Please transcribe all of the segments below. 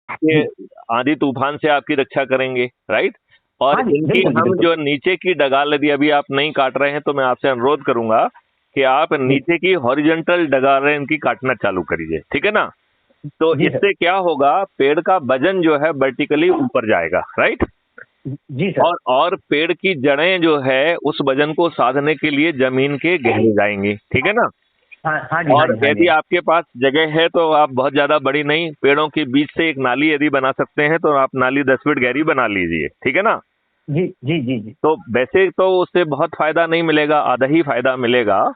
ये जी। आंधी तूफान से आपकी रक्षा करेंगे, राइट। और हाँ जी, इनकी बिल्कुल जी, हम बिल्कुल। जो नीचे की डगाल यदि अभी आप नहीं काट रहे हैं तो मैं आपसे अनुरोध करूंगा कि आप जी, नीचे की हॉरिजॉन्टल डगालें इनकी काटना चालू करिए, ठीक है ना। तो जी सर। इससे क्या होगा, पेड़ का वजन जो है वर्टिकली ऊपर जाएगा, राइट। जी सर। और पेड़ की जड़ें जो है उस वजन को साधने के लिए जमीन के गहरे जाएंगी, ठीक है ना। हाँ, हाँ जी, हाँ और जी, हाँ यदि जी। आपके पास जगह है तो आप बहुत ज्यादा बड़ी नहीं, पेड़ों के बीच से एक नाली यदि बना सकते हैं तो आप नाली 10 फीट गहरी बना लीजिए, ठीक है ना। जी, जी, जी, जी। तो वैसे तो उससे बहुत फायदा नहीं मिलेगा, आधा ही फायदा मिलेगा। हाँ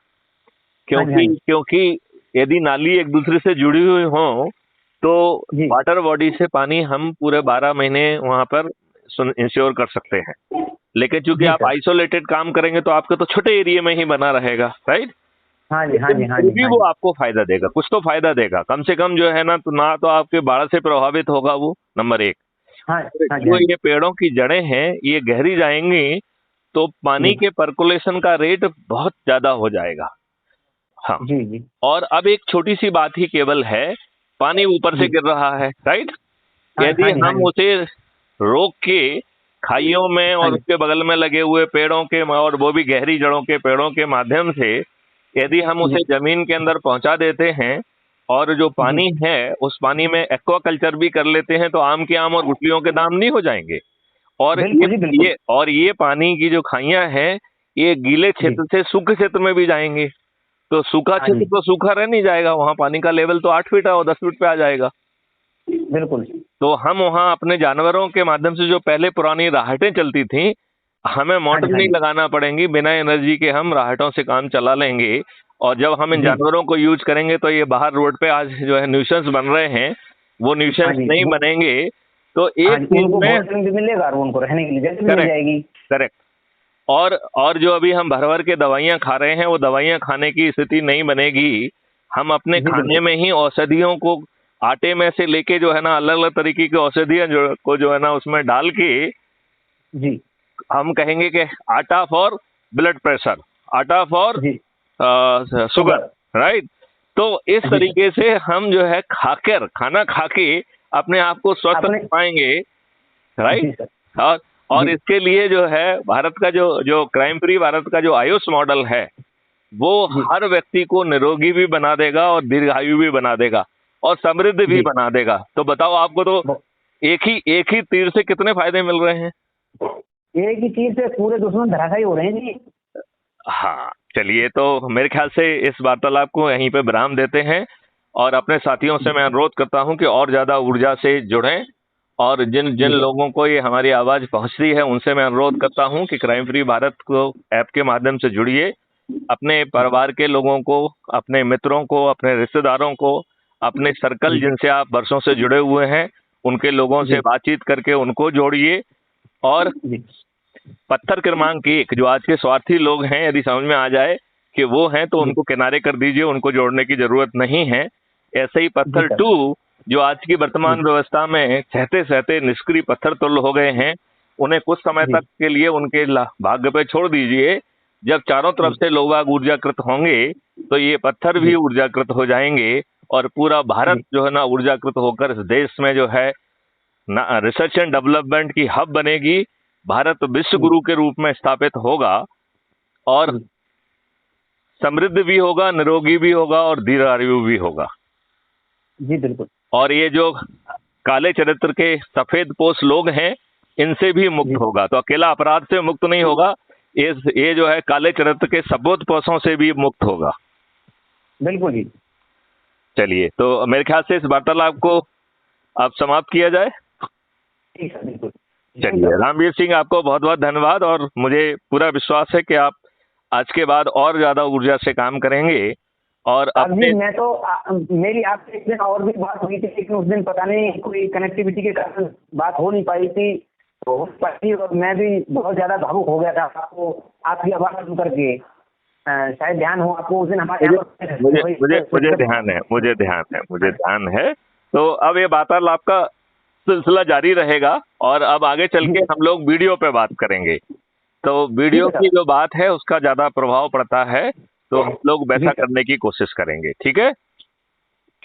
जी, हाँ क्योंकि जी। क्योंकि यदि नाली एक दूसरे से जुड़ी हुई हो तो जी, वाटर बॉडी से पानी हम पूरे 12 महीने वहां पर इंश्योर कर सकते हैं। लेकिन चूंकि जी आप सर। आइसोलेटेड काम करेंगे तो आपके तो छोटे एरिया में ही बना रहेगा, राइट। हाँ जी, हाँ लेकिन जी, हाँ फिर जी, भी हाँ वो जी। आपको फायदा देगा, कुछ तो फायदा देगा कम से कम जो है ना। तो ना तो आपके बाढ़ से प्रभावित होगा वो, नंबर एक। हाँ, और हाँ जी, जो हाँ जी। ये पेड़ों की जड़ें हैं ये गहरी जाएंगी तो पानी जी, के पर्कुलेशन का रेट बहुत ज्यादा हो जाएगा। हाँ। जी, जी, और अब एक छोटी सी बात ही केवल है, पानी ऊपर से जी। गिर रहा है, राइट। हाँ, यदि हाँ जी, हाँ हम जी। उसे रोक के खाइयों में हाँ और जी। उसके बगल में लगे हुए पेड़ों के, और वो भी गहरी जड़ों के पेड़ों के माध्यम से यदि हम उसे जी, जमीन के अंदर पहुंचा देते हैं और जो जी। पानी है उस पानी में एक्वाकल्चर भी कर लेते हैं तो आम के आम और गुठलियों के दाम नहीं हो जाएंगे। और ये बिल्कुल जी, बिल्कुल। ये और ये पानी की जो खाइयां हैं ये गीले जी। क्षेत्र से सूखे क्षेत्र में भी जाएंगे। तो सूखा हाँ क्षेत्र जी, तो सूखा रह नहीं जाएगा, वहां पानी का लेवल तो 8 फीट और 10 फीट पे आ जाएगा। बिल्कुल। तो हम वहां अपने जानवरों के माध्यम से जो पहले पुरानी राहटें चलती थी, हमें हाँ मोटर जी, हाँ नहीं जी। लगाना पड़ेंगी, बिना एनर्जी के हम राहटों से काम चला लेंगे। और जब हम इन जी। जानवरों को यूज करेंगे तो ये बाहर रोड पे आज जो है न्यूसेंस बन रहे हैं, वो हाँ न्यूसेंस जी, नहीं वो बनेंगे। तो हाँ एक जी, चीज उनको में, भोजन भी मिलेगा और उनको रहने के लिए जगह भी मिल करेक्ट, जाएगी। करेक्ट। और जो अभी हम भर भर के दवाइयां खा रहे हैं वो दवाइयां खाने की स्थिति नहीं बनेगी। हम अपने जी, खाने बिल्कुल। में ही औषधियों को, आटे में से लेके जो है ना अलग अलग तरीके की औषधियां जो है ना उसमें डाल के जी, हम कहेंगे कि आटा फॉर ब्लड प्रेशर, आटा फॉर जी। Sugar, sugar. राइट। तो इस जी सर। तरीके से हम जो है खाकर खाना खा के अपने आप को स्वस्थ रख अपने पाएंगे, राइट। जी सर। और जी, इसके लिए जो है भारत का जो जो क्राइम फ्री भारत का जो आयुष मॉडल है वो जी, हर व्यक्ति को निरोगी भी बना देगा और दीर्घायु भी बना देगा और समृद्ध भी जी। बना देगा। तो बताओ आपको तो वो एक ही तीर से कितने फायदे मिल रहे हैं। एक ही चीज से पूरे दुश्मन धराशायी हो रहे हैं जी। हाँ, चलिए तो मेरे ख्याल से इस वार्तालाप को यहीं पे विराम देते हैं। और अपने साथियों से मैं अनुरोध करता हूं कि और ज्यादा ऊर्जा से जुड़ें। और जिन जिन जी, लोगों को ये हमारी आवाज पहुंचती है उनसे मैं अनुरोध करता हूं कि क्राइम फ्री भारत को ऐप के माध्यम से जुड़िए। अपने परिवार के लोगों को, अपने मित्रों को, अपने रिश्तेदारों को, अपने सर्कल जी, जिनसे आप वर्षों से जुड़े हुए हैं उनके लोगों से जी, बातचीत करके उनको जोड़िए। और जी, पत्थर क्रमांक एक जो आज के स्वार्थी लोग हैं यदि समझ में आ जाए कि वो हैं तो जी, उनको किनारे कर दीजिए, उनको जोड़ने की जरूरत नहीं है। ऐसे ही जी पत्थर सर। टू जो आज की जी, वर्तमान व्यवस्था में सहते सहते निष्क्रिय पत्थर तुल्य हो गए हैं, उन्हें कुछ समय जी, तक के लिए उनके भाग्य पे छोड़ दीजिए। जब चारों तरफ जी, से लोग बाग ऊर्जाकृत होंगे तो ये पत्थर भी जी, ऊर्जाकृत हो जाएंगे और पूरा भारत जी, जो है ना ऊर्जाकृत होकर इस देश में जो है ना रिसर्च एंड डेवलपमेंट की हब बनेगी। भारत विश्व जी, गुरु के रूप में स्थापित होगा और जी, समृद्ध भी होगा, निरोगी भी होगा और दीर्घायु भी होगा। जी, बिल्कुल। और ये जो काले चरित्र के सफेद पोष लोग हैं इनसे भी मुक्त जी, होगा। तो अकेला अपराध से मुक्त नहीं होगा, ये जो है काले चरित्र के सफेद पोषों से भी मुक्त होगा। बिल्कुल जी। चलिए तो मेरे ख्याल से इस वार्तालाप को अब समाप्त किया जाए। ठीक है, बिल्कुल। जी चलिए, सर। रामवीर सिंह आपको बहुत बहुत धन्यवाद और मुझे पूरा विश्वास है कि आप आज के बाद और ज्यादा ऊर्जा से काम करेंगे और अब जी अपने। मैं तो मेरी आपसे एक दिन और भी बात हुई थी लेकिन उस दिन पता नहीं कोई कनेक्टिविटी के कारण बात हो नहीं पाई थी। तो हो नहीं पाई थी और मैं भी बहुत ज्यादा भावुक हो गया था आपको आपकी आवाज सुन करके। शायद ध्यान हो आपको उस दिन हमारे मुझे यहाँ पर मुझे वही मुझे मुझे शिक्षक। ध्यान है, मुझे ध्यान है। तो अब ये वार्तालाप का सिलसिला जारी रहेगा और अब आगे चल जी के हम लोग वीडियो पे बात करेंगे। तो ठीक वीडियो है की सर। जो बात है उसका ज्यादा प्रभाव पड़ता है, तो हम लोग जी वैसा सर। करने की कोशिश करेंगे, ठीक है।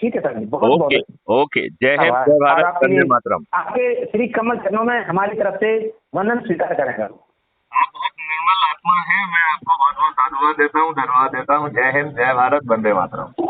ठीक है सर जी, बहुत ओके बहुत ओके, जय हिंद, आभार। जय और भारत, आपके वंदे मातरम। आपके श्री कमल चरणों में हमारी तरफ से वंदन स्वीकार करेंगे। आप बहुत निर्मल आत्मा हैं, मैं आपको बहुत बहुत धन्यवाद देता हूँ, धन्यवाद देता हूँ। जय हिंद, जय भारत, वंदे मातरम।